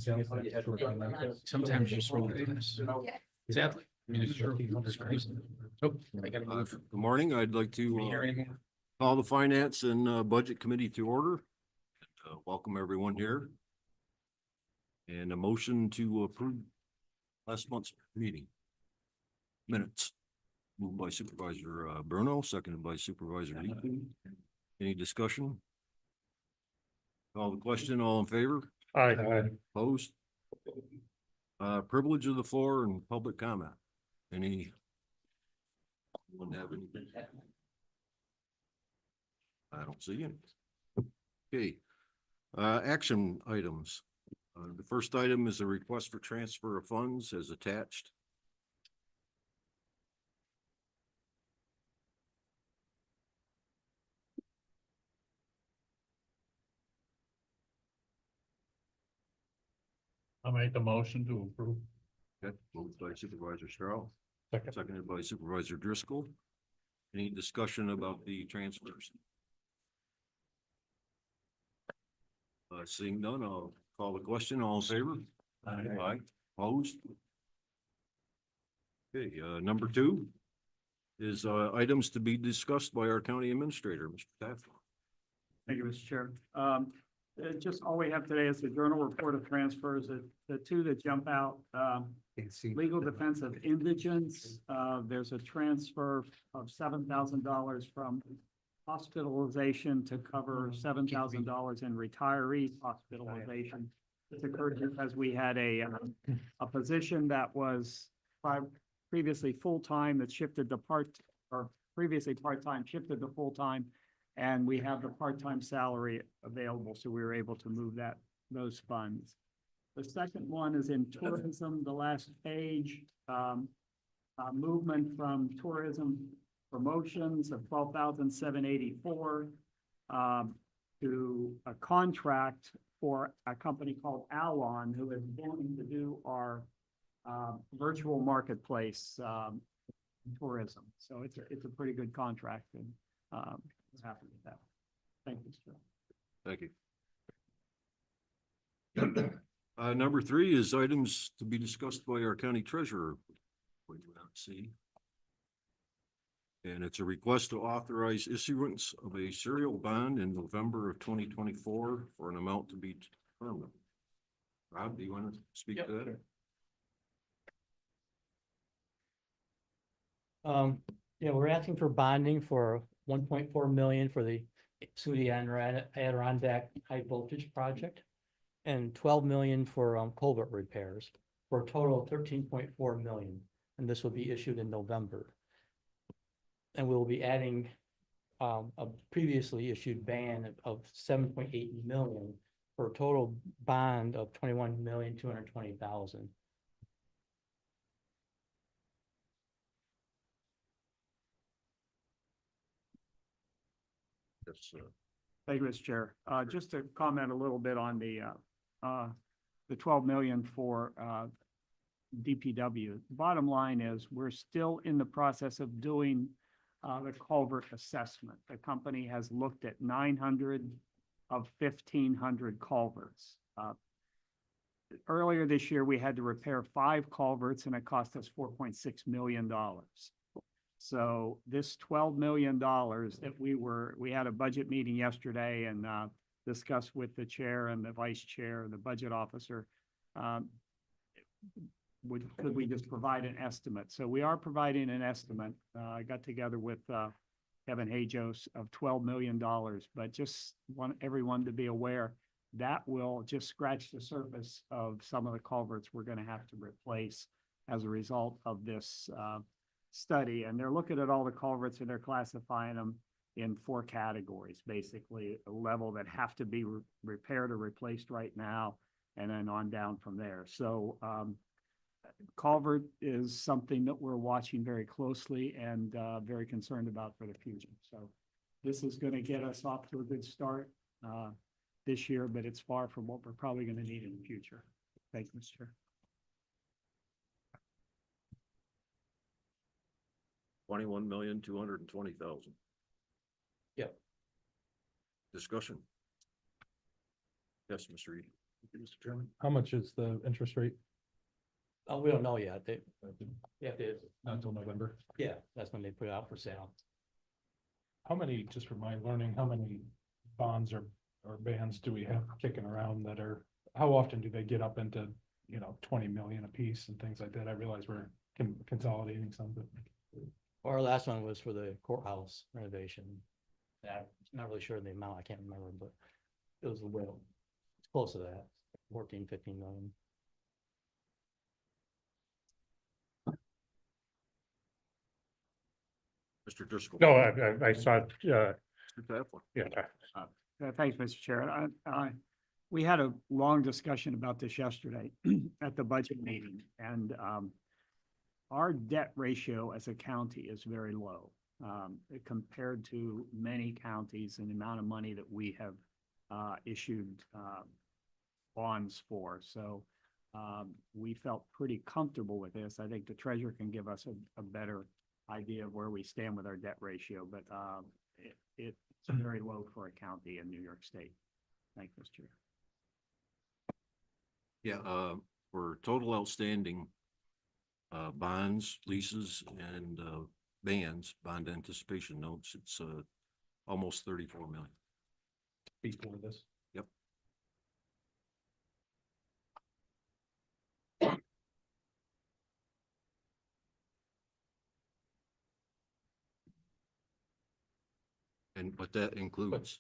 Sometimes you just roll the dice. Sadly. I mean, it's true. It's crazy. Oh, I gotta move. Good morning. I'd like Can you hear to anymore? call the Finance and Budget Committee to order. Welcome everyone here. And a motion to approve last month's meeting minutes. Moved by Supervisor Bruno, seconded by Supervisor Leaky. Any discussion? Call the question, all in favor? Aye. Opposed? Privilege of the floor and public comment. Anyone have anything? I don't see any. Okay. Action items. The first item is a request for transfer of funds as attached. I'll make the motion to approve. Okay, moved by Supervisor Stroh, Second. seconded by Supervisor Driscoll. Any discussion about the transfers? Seeing none, I'll call the question. All in favor? Aye. Opposed? Okay, number 2 is items to be discussed by our county administrator, Mr. Taft. Thank you, Mr. Chair. Just all we have today is the journal report of transfers. The two that jump out, legal defense of indigents. There's a transfer of $7,000 from hospitalization to cover $7,000 in retiree hospitalization. This occurred because we had a position that was previously full-time that shifted to previously part-time shifted to full-time. And we have the part-time salary available, so we were able to move those funds. The second one is in tourism, the last page, movement from tourism promotions of $12,784 to a contract for a company called Alon, who is willing to do our virtual marketplace tourism. So it's a pretty good contract, and happy with that. Thank you, sir. Thank you. Number 3 is items to be discussed by our county treasurer. We do not see. And it's a request to authorize issuance of a serial bond in November of 2024 for an amount to be determined. Rob, do you want to speak to that? Yeah, we're asking for bonding for 1.4 million for the Sudi Adirondack High Voltage Project and 12 million for culvert repairs for a total of 13.4 million. And this will be issued in November. And we'll be adding a previously issued ban of 7.8 million for a total bond of 21,220,000. Yes, Thank you, Mr. Chair. Just to comment a little bit on the 12 million for DPW. Bottom line is we're still in the process of doing the culvert assessment. The company has looked at 900 of 1,500 culverts. Earlier this year, we had to repair 5 culverts and it cost us $4.6 million. So this $12 million that we had a budget meeting yesterday and discussed with the chair and the vice chair and the budget officer. Could we just provide an estimate? So we are providing an estimate. I got together with Kevin Hajos of $12 million, but just want everyone to be aware that will just scratch the surface of some of the culverts we're going to have to replace as a result of this study. And they're looking at all the culverts and they're classifying them in 4 categories, basically a level that have to be repaired or replaced right now, and then on down from there. So culvert is something that we're watching very closely and very concerned about for the future. So this is going to get us off to a good start this year, but it's far from what we're probably going to need in the future. Thank you, Mr. Chair. 21,220,000. Yep. Discussion. Yes, Mr. Reed. Mr. Chairman, how much is the interest rate? We don't know yet. They have to, Not until November. yeah, that's when they put it out for sale. How many, just for my learning, how many bonds or bands do we have kicking around that are, how often do they get up into, 20 million a piece and things like that? I realize we're consolidating some, but. Our last one was for the courthouse renovation. I'm not really sure the amount, I can't remember, but it was well, it's close to that, 14, 15 million. Mr. Driscoll. No, I saw, Mr. Taplin. yeah, Thanks, Mr. Chair. We had a long discussion about this yesterday at the budget meeting, and our debt ratio as a county is very low compared to many counties and the amount of money that we have issued bonds for. So we felt pretty comfortable with this. I think the treasurer can give us a better idea of where we stand with our debt ratio, but it's very low for a county in New York State. Thank you, Mr. Chair. Yeah, for total outstanding bonds, leases, and bond anticipation notes, it's almost 34 million. Before this. Yep. But that includes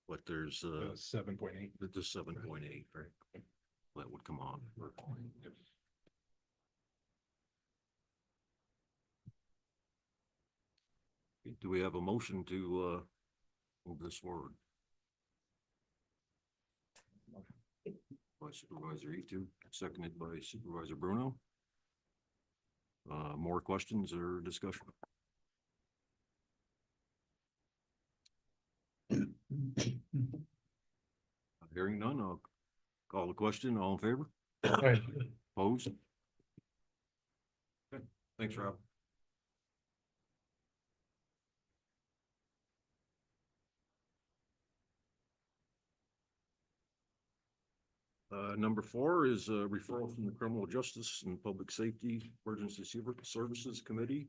what there's 7.8. the 7.8, right? That would come on. Do we have a motion to move this forward? By Supervisor Etu, seconded by Supervisor Bruno. More questions or discussion? Hearing none, I'll call the question. All in favor? Right. Opposed? Okay, thanks, Rob. Number 4 is a referral from the Criminal Justice and Public Safety Emergency Services Committee.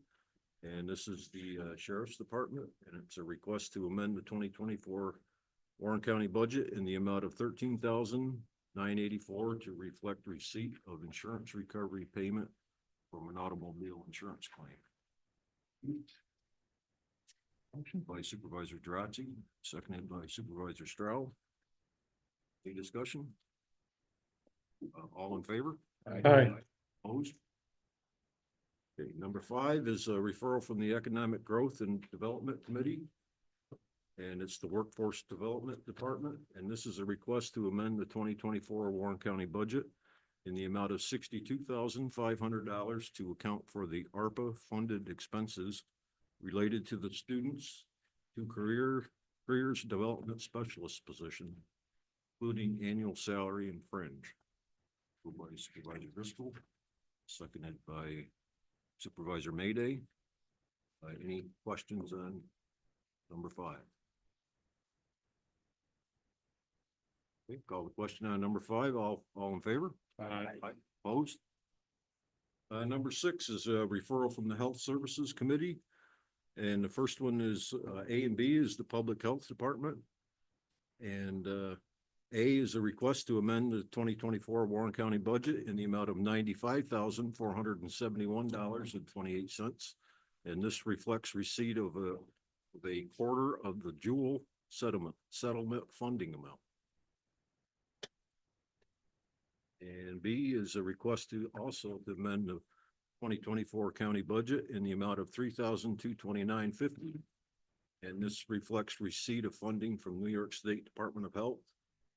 And this is the Sheriff's Department, and it's a request to amend the 2024 Warren County budget in the amount of $13,984 to reflect receipt of insurance recovery payment from an automobile insurance claim. Motion by Supervisor Drotty, seconded by Supervisor Stroud. Any discussion? All in favor? Aye. Opposed? Okay, number 5 is a referral from the Economic Growth and Development Committee. And it's the Workforce Development Department. And this is a request to amend the 2024 Warren County budget in the amount of $62,500 to account for the ARPA funded expenses related to the students to careers development specialist position, including annual salary and fringe. Moved by Supervisor Driscoll, seconded by Supervisor Mayday. Any questions on number 5? Okay, call the question on number 5. All in favor? Aye. Opposed? Number 6 is a referral from the Health Services Committee. And the first one is A and B is the Public Health Department. And A is a request to amend the 2024 Warren County budget in the amount of $95,471.28. And this reflects receipt of a quarter of the Jewel settlement funding amount. And B is a request to also amend the 2024 county budget in the amount of $3,229.50. And this reflects receipt of funding from New York State Department of Health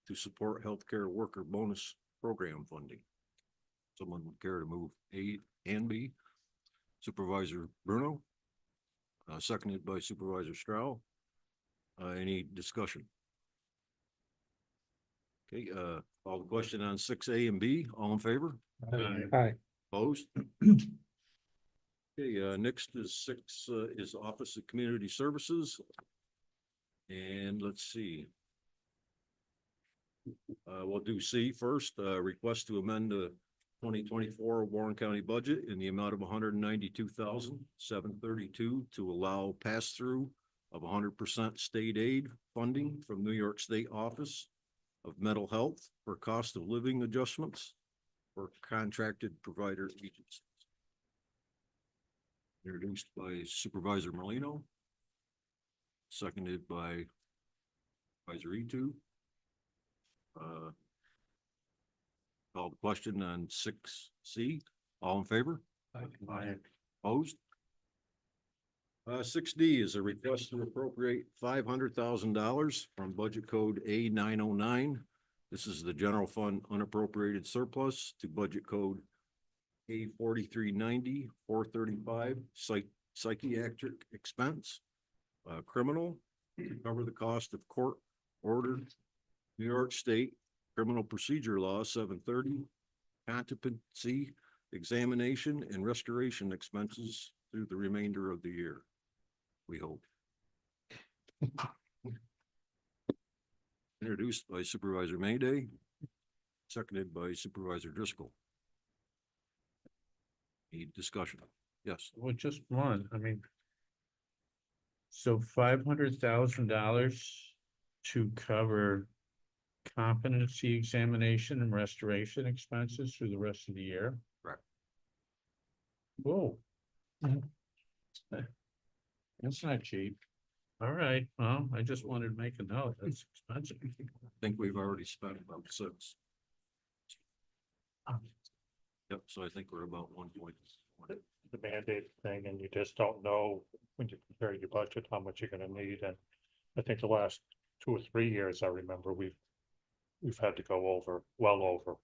to support healthcare worker bonus program funding. Someone would care to move A and B? Supervisor Bruno, seconded by Supervisor Stroud. Any discussion? Okay, call the question on 6A and B. All in favor? Aye. Opposed? Okay, next is 6 is Office of Community Services. And let's see. We'll do C first, request to amend the 2024 Warren County budget in the amount of $192,732 to allow pass-through of 100% state aid funding from New York State Office of Mental Health for cost of living adjustments for contracted provider agencies. Introduced by Supervisor Molino. Seconded by Supervisor Etu. Call the question on 6C. All in favor? Aye. Opposed? 6D is a request to appropriate $500,000 from budget code A909. This is the general fund unappropriated surplus to budget code A4390, 435, psychiatric expense, criminal, to cover the cost of court ordered New York State Criminal Procedure Law 730, competency, examination, and restoration expenses through the remainder of the year. We hope. Introduced by Supervisor Mayday, seconded by Supervisor Driscoll. Any discussion? Yes. Well, just one, I mean. So $500,000 to cover competency examination and restoration expenses through the rest of the year? Correct. Whoa. That's not cheap. All right, well, I just wanted to make a note, that's expensive. I think we've already spent about 6. Yep, so I think we're about 1.1. The mandate thing, and you just don't know when you compare your budget, how much you're gonna need, and I think the last 2 or 3 years, I remember, we've had to go over, well over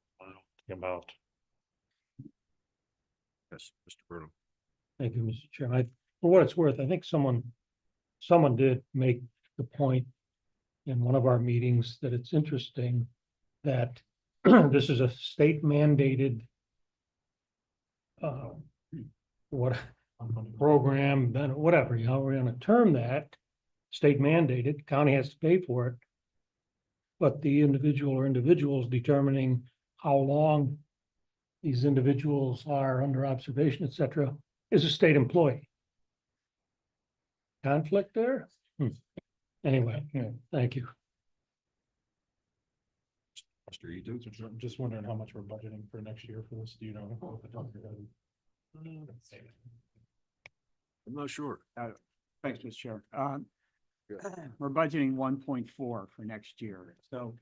the amount. Yes, Mr. Burnham. Thank you, Mr. Chairman. For what it's worth, I think someone did make the point in one of our meetings that it's interesting that this is a state mandated what program, then whatever, you know, we're gonna term that state mandated, county has to pay for it. But the individual or individuals determining how long these individuals are under observation, et cetera, is a state employee. Conflict there? Anyway, thank you. Mr. Etu. I'm just wondering how much we're budgeting for next year for this, do you know? Off the top of your head? I'm not sure. Thanks, Mr. Chair. We're budgeting 1.4 for next year. So,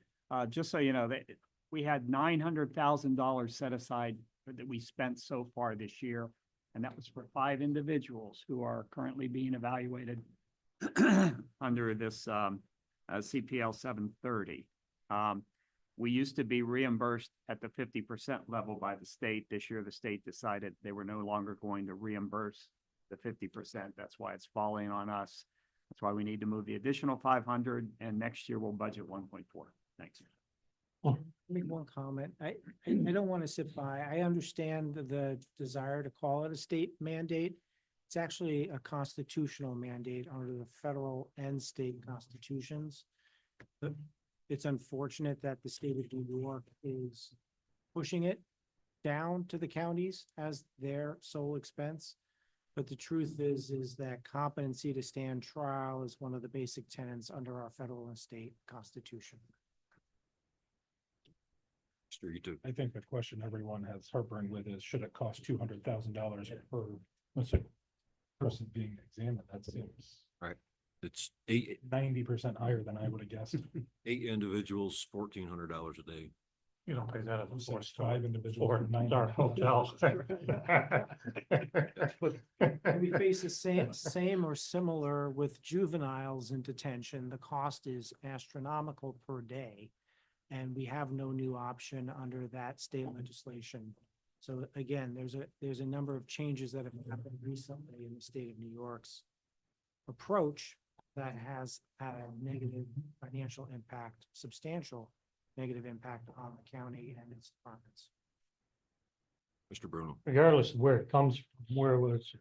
just so you know, that we had $900,000 set aside that we spent so far this year. And that was for 5 individuals who are currently being evaluated under this, CPL 730. We used to be reimbursed at the 50% level by the state. This year, the state decided they were no longer going to reimburse the 50%. That's why it's falling on us. That's why we need to move the additional 500, and next year we'll budget 1.4. Thanks. Make one comment. I don't want to sit by. I understand the desire to call it a state mandate. It's actually a constitutional mandate under the federal and state constitutions. But it's unfortunate that the state of New York is pushing it down to the counties as their sole expense. But the truth is that competency to stand trial is one of the basic tenets under our federal and state constitution. Mr. Etu. I think the question everyone has heartburn with is, should it cost $200,000 per, let's say, person being examined? That seems It's 8 90% higher than I would have guessed. individuals, $1,400 a day. You don't pay that at the So four it's star, 5 individuals. four for 900. star hotel. We face the same or similar with juveniles in detention. The cost is astronomical per day. And we have no new option under that state legislation. So again, there's a number of changes that have happened recently in the state of New York's approach that has had a negative financial impact, substantial negative impact on the county and its departments. Mr. Bruno. Regardless of where it comes from, where it's,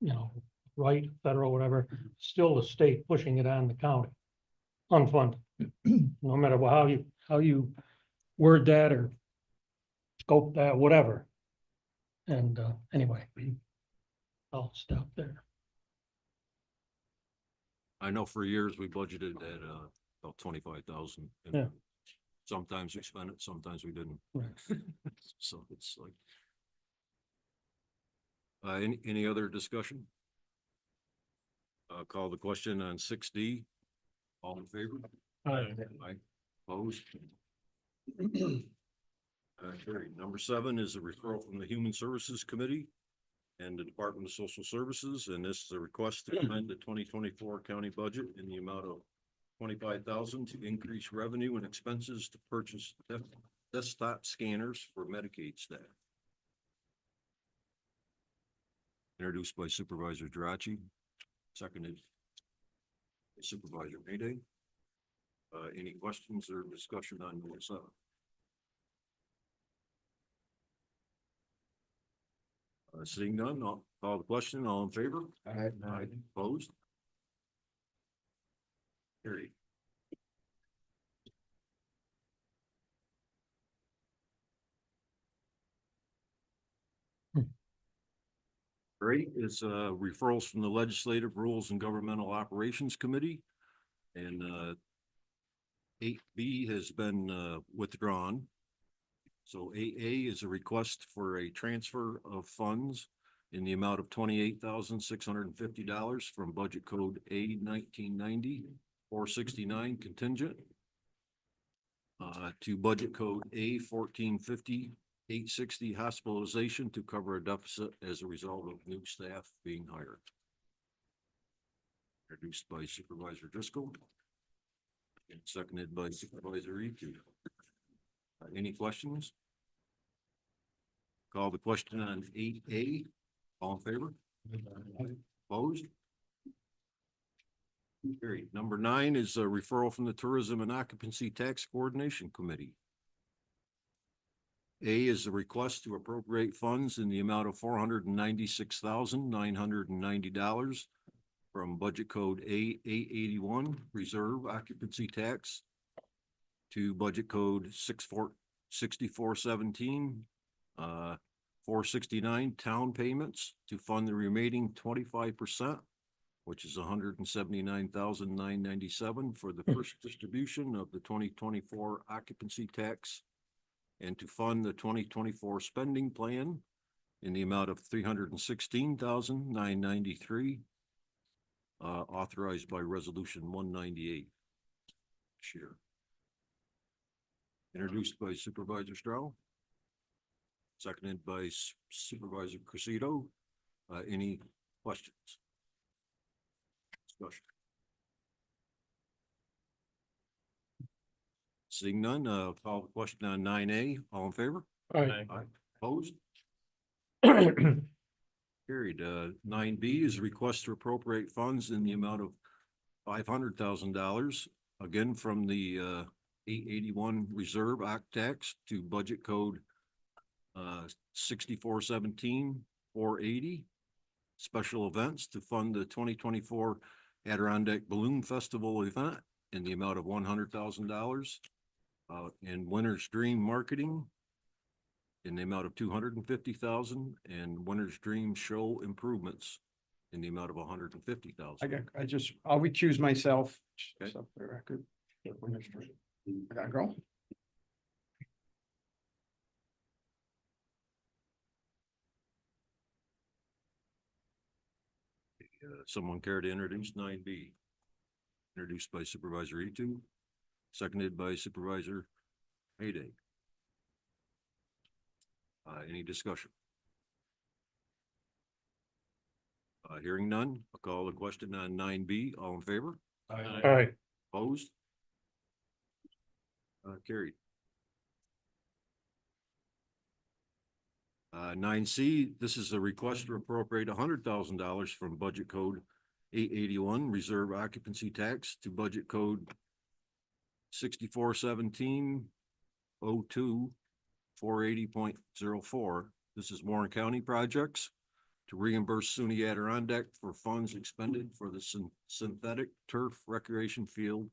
you know, right, federal, whatever, still the state pushing it on the county. Unfunded. No matter how you how you word that or scope that, whatever. And, anyway, I'll stop there. I know for years we budgeted at, about 25,000. Yeah. Sometimes we spent it, sometimes we didn't. Right. So it's like. Any other discussion? Call the question on 6D. All in favor? Aye. Opposed? Carried. Number 7 is a referral from the Human Services Committee and the Department of Social Services, and this is a request to amend the 2024 county budget in the amount of 25,000 to increase revenue and expenses to purchase desktop scanners for Medicaid staff. Introduced by Supervisor Jirachi, seconded by Supervisor Mayday. Any questions or discussion on number 7? Seeing none, I'll call the question. All in favor? Aye. Opposed? Carried. Great is referrals from the Legislative Rules and Governmental Operations Committee. And 8B has been withdrawn. So 8A is a request for a transfer of funds in the amount of $28,650 from budget code A 1990-469 contingent to budget code A 1450-860 hospitalization to cover a deficit as a result of new staff being hired. Introduced by Supervisor Driscoll and seconded by Supervisor Etu. Any questions? Call the question on 8A. All in favor? Opposed? Carried. Number 9 is a referral from the Tourism and Occupancy Tax Coordination Committee. A is a request to appropriate funds in the amount of $496,990 from budget code A 881 Reserve Occupancy Tax to budget code 6417 469 town payments to fund the remaining 25%, which is $179,997 for the first distribution of the 2024 occupancy tax, and to fund the 2024 spending plan in the amount of $316,993, authorized by resolution 198. Share. Introduced by Supervisor Stroh. Seconded by Supervisor Cressito. Any questions? Discussion. Seeing none, call the question on 9A. All in favor? Aye. Opposed? Carried. 9B is a request to appropriate funds in the amount of $500,000, again from the 881 Reserve Act Tax to budget code 6417 480 special events to fund the 2024 Adirondack Balloon Festival event in the amount of $100,000, and Winter's Dream Marketing in the amount of $250,000, and Winter's Dream Show Improvements in the amount of $150,000. I'll recuse myself. Okay. So for the record. I gotta go. Someone care to introduce 9B? Introduced by Supervisor Etu, seconded by Supervisor Mayday. Any discussion? Hearing none, I'll call the question on 9B. All in favor? Aye. Opposed? Carried. 9C, this is a request to appropriate $100,000 from budget code 881 Reserve Occupancy Tax to budget code 6417 02 480.04. This is Warren County projects to reimburse SUNY Adirondack for funds expended for the synthetic turf recreation field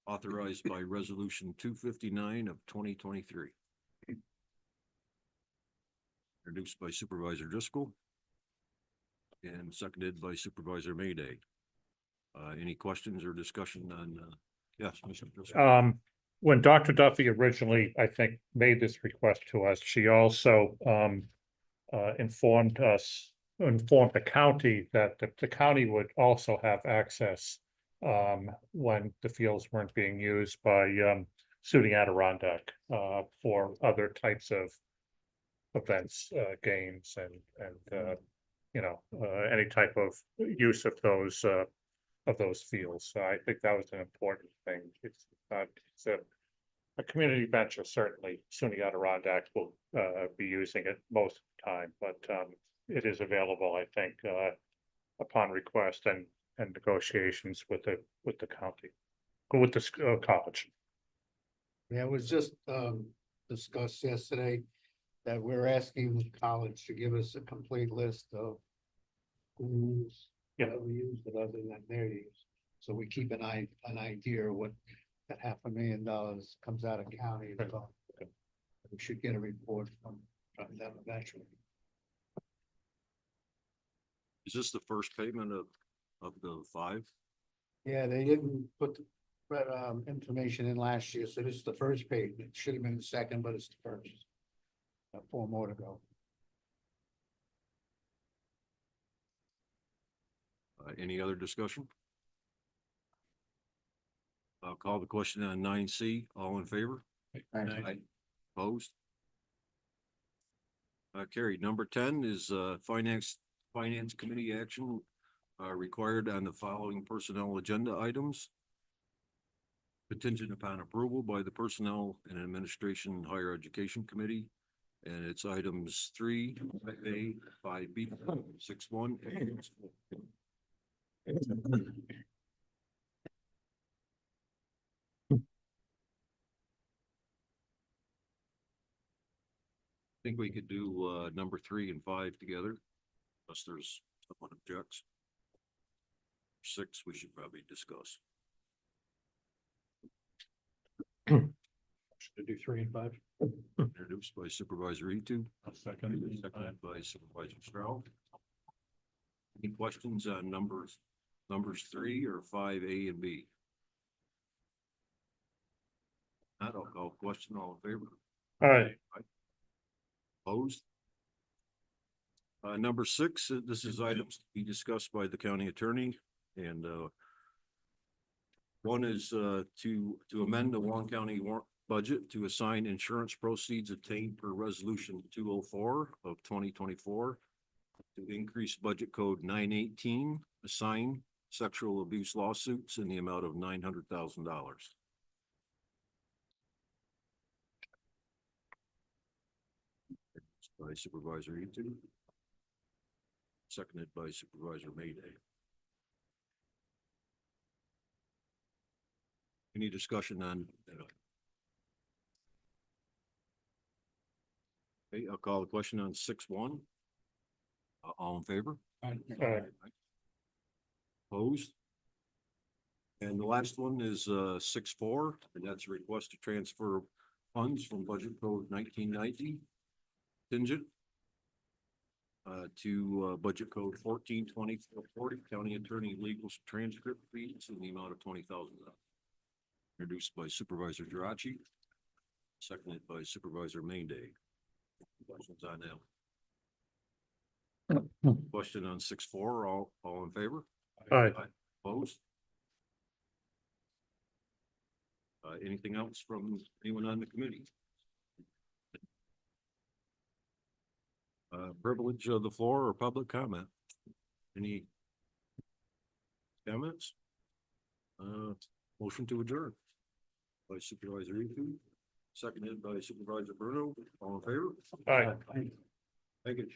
authorized by resolution 259 of 2023. Introduced by Supervisor Driscoll. And seconded by Supervisor Mayday. Any questions or discussion on, yes, Mr. Driscoll? When Dr. Duffy originally, I think, made this request to us, she also informed the county that the county would also have access when the fields weren't being used by SUNY Adirondack for other types of events, games and any type of use of those fields. So I think that was an important thing. It's a community venture, certainly. SUNY Adirondack will be using it most of the time, but it is available, I think, upon request and negotiations with the county, with the college. Yeah, it was just discussed yesterday that we're asking the college to give us a complete list of who's, Yeah. what we use, but other than their use. So we keep an idea of what that $500,000 comes out of county. is about. We should get a report from them eventually. Is this the first payment of the 5? Yeah, they didn't put the information in last year, so this is the first page. It should have been the second, but it's the first. 4 more to go. Any other discussion? I'll call the question on 9C. All in favor? Aye. Opposed? Carried. Number 10 is Finance Committee action required on the following personnel agenda items. Contingent upon approval by the Personnel and Administration Higher Education Committee. And it's items 3, 5A, 5B, 6.1. I think we could do number 3 and 5 together, unless there's someone objects. 6, we should probably discuss. Should do 3 and 5. Introduced by Supervisor Etu. Second. Seconded by Supervisor Stroud. Any questions on numbers 3 or 5A and B? Not, I'll call question. All in favor? All right. Opposed? Number 6, this is items to be discussed by the county attorney, and one is to amend the Warren County budget to assign insurance proceeds obtained per resolution 204 of 2024 to increase budget code 918, assign sexual abuse lawsuits in the amount of $900,000. By Supervisor Etu. Seconded by Supervisor Mayday. Any discussion on? Okay, I'll call the question on 6.1. All in favor? Opposed? And the last one is 6.4, and that's a request to transfer funds from budget code 1990 contingent to budget code 142440 county attorney legal transcript fees in the amount of $20,000. Introduced by Supervisor Geraci, seconded by Supervisor Mayday. Questions on that? Question on 6.4, all in favor? Aye. Opposed? Anything else from anyone on the committee? Privilege of the floor or public comment? Any comments? Motion to adjourn by Supervisor Etu, seconded by Supervisor Bruno. All in favor? All right. Thank you.